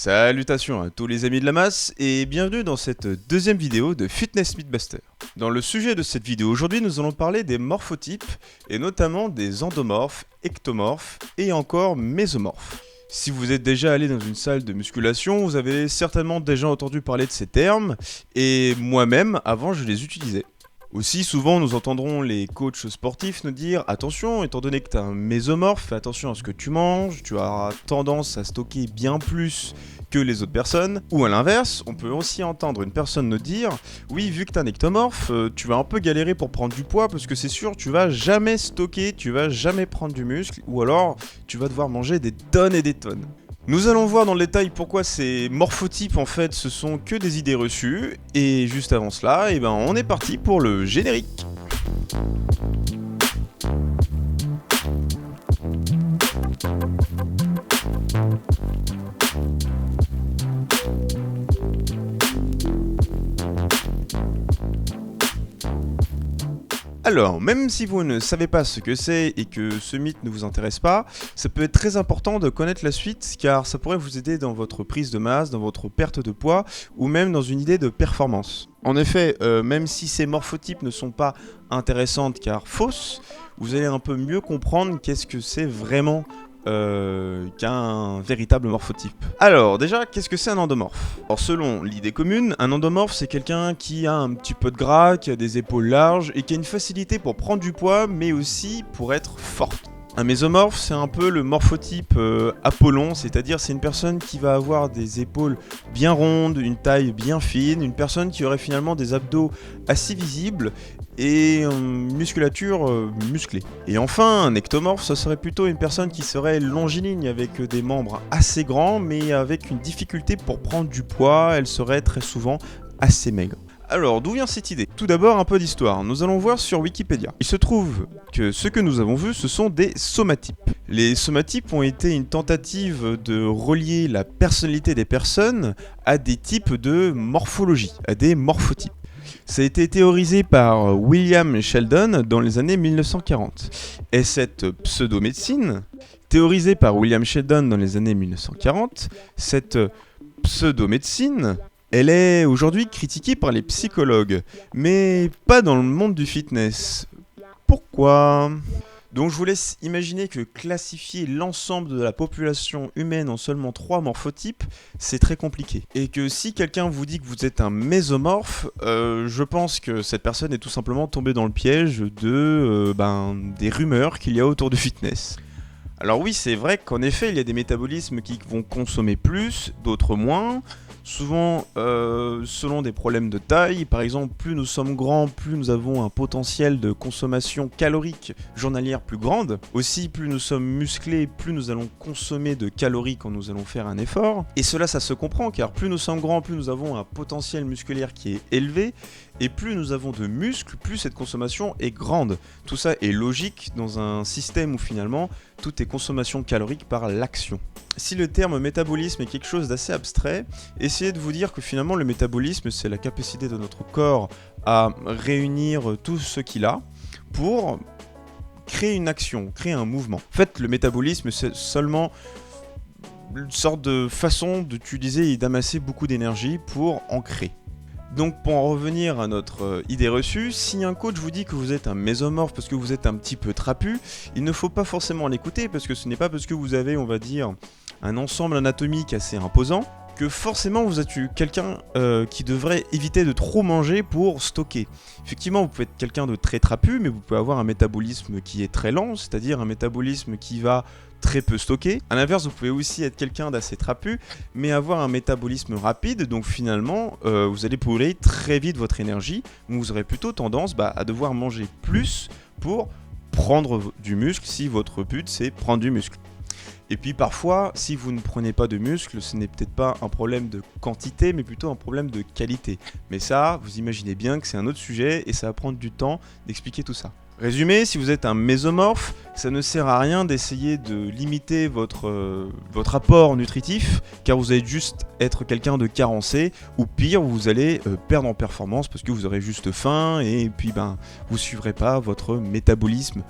Salutations à tous les amis de la masse et bienvenue dans cette deuxième vidéo de Fitness Mythbuster. Dans le sujet de cette vidéo aujourd'hui, nous allons parler des morphotypes et notamment des endomorphes, ectomorphes et encore mésomorphes. Si vous êtes déjà allé dans une salle de musculation, vous avez certainement déjà entendu parler de ces termes et moi-même, avant, je les utilisais. Aussi, souvent, nous entendrons les coachs sportifs nous dire « Attention, étant donné que tu es un mésomorphe, fais attention à ce que tu manges, tu as tendance à stocker bien plus que les autres personnes. » Ou à l'inverse, on peut aussi entendre une personne nous dire « Oui, vu que tu es un ectomorphe, tu vas un peu galérer pour prendre du poids parce que c'est sûr, tu vas jamais stocker, tu vas jamais prendre du muscle, ou alors tu vas devoir manger des tonnes et des tonnes. » Nous allons voir dans le détail pourquoi ces morphotypes en fait ce sont que des idées reçues, et juste avant cela, on est parti pour le générique. Alors, même si vous ne savez pas ce que c'est et que ce mythe ne vous intéresse pas, ça peut être très important de connaître la suite car ça pourrait vous aider dans votre prise de masse, dans votre perte de poids ou même dans une idée de performance. En effet, même si ces morphotypes ne sont pas intéressantes car fausses, vous allez un peu mieux comprendre qu'est-ce que c'est vraiment qu'un véritable morphotype. Alors déjà, qu'est-ce que c'est un endomorphe? Alors selon l'idée commune, un endomorphe c'est quelqu'un qui a un petit peu de gras, qui a des épaules larges et qui a une facilité pour prendre du poids mais aussi pour être forte. Un mésomorphe, c'est un peu le morphotype Apollon, c'est-à-dire c'est une personne qui va avoir des épaules bien rondes, une taille bien fine, une personne qui aurait finalement des abdos assez visibles et une musculature musclée. Et enfin, un ectomorphe, ça serait plutôt une personne qui serait longiligne avec des membres assez grands mais avec une difficulté pour prendre du poids, elle serait très souvent assez maigre. Alors, d'où vient cette idée? Tout d'abord, un peu d'histoire. Nous allons voir sur Wikipédia. Il se trouve que ce que nous avons vu, ce sont des somatypes. Les somatypes ont été une tentative de relier la personnalité des personnes à des types de morphologie, à des morphotypes. Ça a été théorisé par William Sheldon dans les années 1940. Et cette pseudo-médecine, théorisée par William Sheldon dans les années 1940, cette pseudo-médecine, elle est aujourd'hui critiquée par les psychologues, mais pas dans le monde du fitness. Pourquoi ? Donc je vous laisse imaginer que classifier l'ensemble de la population humaine en seulement 3 morphotypes, c'est très compliqué. Et que si quelqu'un vous dit que vous êtes un mésomorphe, je pense que cette personne est tout simplement tombée dans le piège des rumeurs qu'il y a autour du fitness. Alors oui, c'est vrai qu'en effet, il y a des métabolismes qui vont consommer plus, d'autres moins. Souvent, selon des problèmes de taille, par exemple, plus nous sommes grands, plus nous avons un potentiel de consommation calorique journalière plus grande. Aussi, plus nous sommes musclés, plus nous allons consommer de calories quand nous allons faire un effort. Et cela, ça se comprend, car plus nous sommes grands, plus nous avons un potentiel musculaire qui est élevé. Et plus nous avons de muscles, plus cette consommation est grande. Tout ça est logique dans un système où finalement, tout est consommation calorique par l'action. Si le terme métabolisme est quelque chose d'assez abstrait, essayez de vous dire que finalement le métabolisme c'est la capacité de notre corps à réunir tout ce qu'il a pour créer une action, créer un mouvement. En fait, le métabolisme c'est seulement une sorte de façon d'utiliser et d'amasser beaucoup d'énergie pour en créer. Donc pour en revenir à notre idée reçue, si un coach vous dit que vous êtes un mésomorphe parce que vous êtes un petit peu trapu, il ne faut pas forcément l'écouter parce que ce n'est pas parce que vous avez, on va dire, un ensemble anatomique assez imposant que forcément vous êtes quelqu'un qui devrait éviter de trop manger pour stocker. Effectivement, vous pouvez être quelqu'un de très trapu, mais vous pouvez avoir un métabolisme qui est très lent, c'est-à-dire un métabolisme qui va très peu stocker. A l'inverse, vous pouvez aussi être quelqu'un d'assez trapu, mais avoir un métabolisme rapide, donc finalement, vous allez brûler très vite votre énergie, donc vous aurez plutôt tendance à devoir manger plus pour prendre du muscle si votre but c'est prendre du muscle. Et puis parfois, si vous ne prenez pas de muscle, ce n'est peut-être pas un problème de quantité, mais plutôt un problème de qualité. Mais ça, vous imaginez bien que c'est un autre sujet et ça va prendre du temps d'expliquer tout ça. Résumé, si vous êtes un mésomorphe, ça ne sert à rien d'essayer de limiter votre apport nutritif, car vous allez juste être quelqu'un de carencé, ou pire, vous allez perdre en performance parce que vous aurez juste faim et puis vous suivrez pas votre métabolisme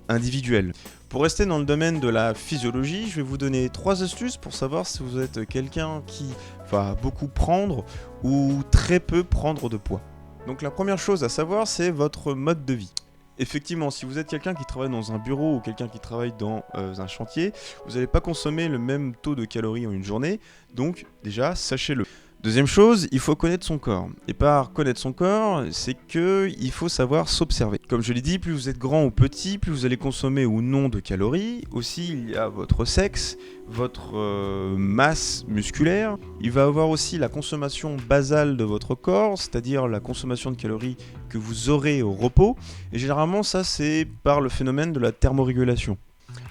individuel. Pour rester dans le domaine de la physiologie, je vais vous donner 3 astuces pour savoir si vous êtes quelqu'un qui va beaucoup prendre ou très peu prendre de poids. Donc la première chose à savoir, c'est votre mode de vie. Effectivement, si vous êtes quelqu'un qui travaille dans un bureau ou quelqu'un qui travaille dans un chantier, vous n'allez pas consommer le même taux de calories en une journée, donc déjà, sachez-le. Deuxième chose, il faut connaître son corps. Et par connaître son corps, c'est qu'il faut savoir s'observer. Comme je l'ai dit, plus vous êtes grand ou petit, plus vous allez consommer ou non de calories. Aussi, il y a votre sexe, votre masse musculaire. Il va avoir aussi la consommation basale de votre corps, c'est-à-dire la consommation de calories que vous aurez au repos. Et généralement, ça, c'est par le phénomène de la thermorégulation.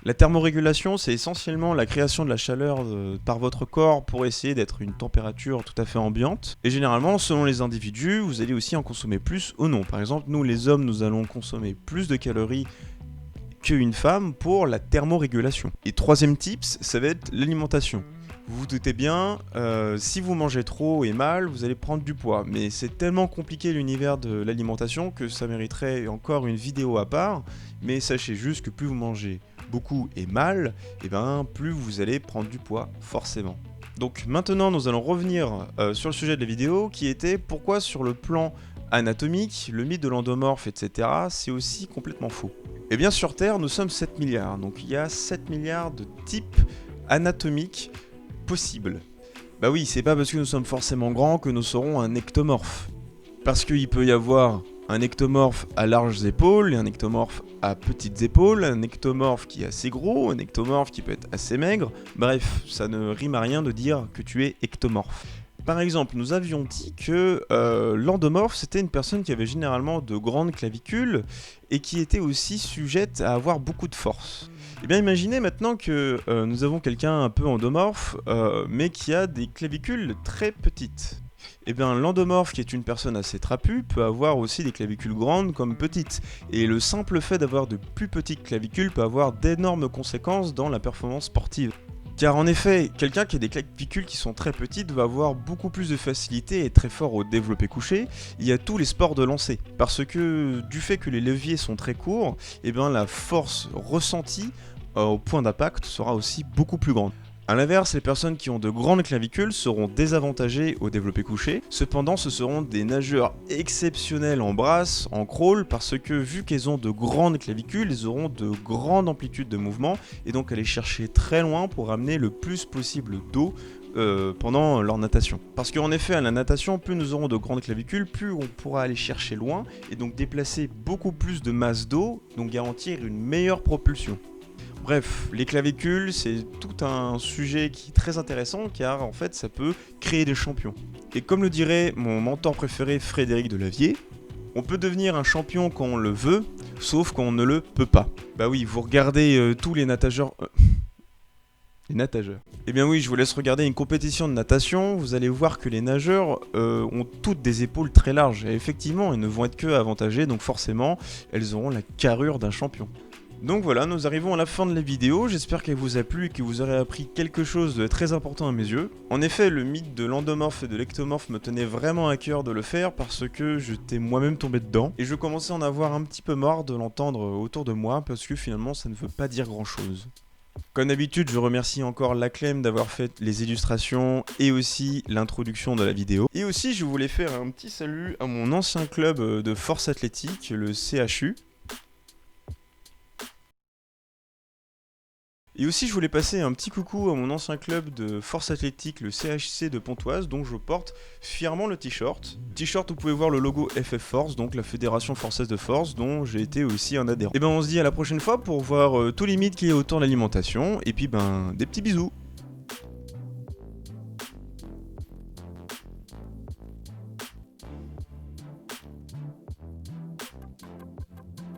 La thermorégulation, c'est essentiellement la création de la chaleur par votre corps pour essayer d'être une température tout à fait ambiante. Et généralement, selon les individus, vous allez aussi en consommer plus ou non. Par exemple, nous les hommes, nous allons consommer plus de calories qu'une femme pour la thermorégulation. Et troisième tips, ça va être l'alimentation. Vous vous doutez bien, si vous mangez trop et mal, vous allez prendre du poids. Mais c'est tellement compliqué l'univers de l'alimentation que ça mériterait encore une vidéo à part. Mais sachez juste que plus vous mangez beaucoup et mal, et plus vous allez prendre du poids, forcément. Donc maintenant, nous allons revenir sur le sujet de la vidéo, qui était pourquoi sur le plan anatomique, le mythe de l'endomorphe, etc., c'est aussi complètement faux. Et bien sur Terre, nous sommes 7 milliards, donc il y a 7 milliards de types anatomiques possibles. Bah oui, c'est pas parce que nous sommes forcément grands que nous serons un ectomorphe. Parce qu'il peut y avoir un ectomorphe à larges épaules et un ectomorphe à petites épaules, un ectomorphe qui est assez gros, un ectomorphe qui peut être assez maigre. Bref, ça ne rime à rien de dire que tu es ectomorphe. Par exemple, nous avions dit que l'endomorphe, c'était une personne qui avait généralement de grandes clavicules et qui était aussi sujette à avoir beaucoup de force. Eh bien, imaginez maintenant que nous avons quelqu'un un peu endomorphe, mais qui a des clavicules très petites. Eh bien, l'endomorphe, qui est une personne assez trapue, peut avoir aussi des clavicules grandes comme petites. Et le simple fait d'avoir de plus petites clavicules peut avoir d'énormes conséquences dans la performance sportive. Car en effet, quelqu'un qui a des clavicules qui sont très petites va avoir beaucoup plus de facilité et être très fort au développé couché. Il y a tous les sports de lancer. Parce que du fait que les leviers sont très courts, eh bien la force ressentie au point d'impact sera aussi beaucoup plus grande. A l'inverse, les personnes qui ont de grandes clavicules seront désavantagées au développé couché. Cependant, ce seront des nageurs exceptionnels en brasse, en crawl, parce que vu qu'elles ont de grandes clavicules, elles auront de grandes amplitudes de mouvement et donc aller chercher très loin pour amener le plus possible d'eau pendant leur natation. Parce qu'en effet, à la natation, plus nous aurons de grandes clavicules, plus on pourra aller chercher loin et donc déplacer beaucoup plus de masse d'eau, donc garantir une meilleure propulsion. Bref, les clavicules, c'est tout un sujet qui est très intéressant car en fait ça peut créer des champions. Et comme le dirait mon mentor préféré Frédéric Delavier, on peut devenir un champion quand on le veut, sauf quand on ne le peut pas. Bah oui, vous regardez tous les natageurs... Les nageurs. Eh bien oui, je vous laisse regarder une compétition de natation, vous allez voir que les nageurs ont toutes des épaules très larges. Et effectivement, elles ne vont être que avantagées, donc forcément, elles auront la carrure d'un champion. Donc voilà, nous arrivons à la fin de la vidéo, j'espère qu'elle vous a plu et que vous aurez appris quelque chose de très important à mes yeux. En effet, le mythe de l'endomorphe et de l'ectomorphe me tenait vraiment à cœur de le faire parce que j'étais moi-même tombé dedans. Et je commençais à en avoir un petit peu marre de l'entendre autour de moi parce que finalement ça ne veut pas dire grand-chose. Comme d'habitude, je remercie encore Laclem d'avoir fait les illustrations et aussi l'introduction de la vidéo. Et aussi, je voulais faire un petit salut à mon ancien club de force athlétique, le CHU. Et aussi je voulais passer un petit coucou à mon ancien club de force athlétique, le CHC de Pontoise, dont je porte fièrement le t-shirt. T-shirt où vous pouvez voir le logo FF Force, donc la Fédération Française de Force, dont j'ai été aussi un adhérent. Et ben on se dit à la prochaine fois pour voir tous les mythes qu'il y a autour de l'alimentation, et puis des petits bisous.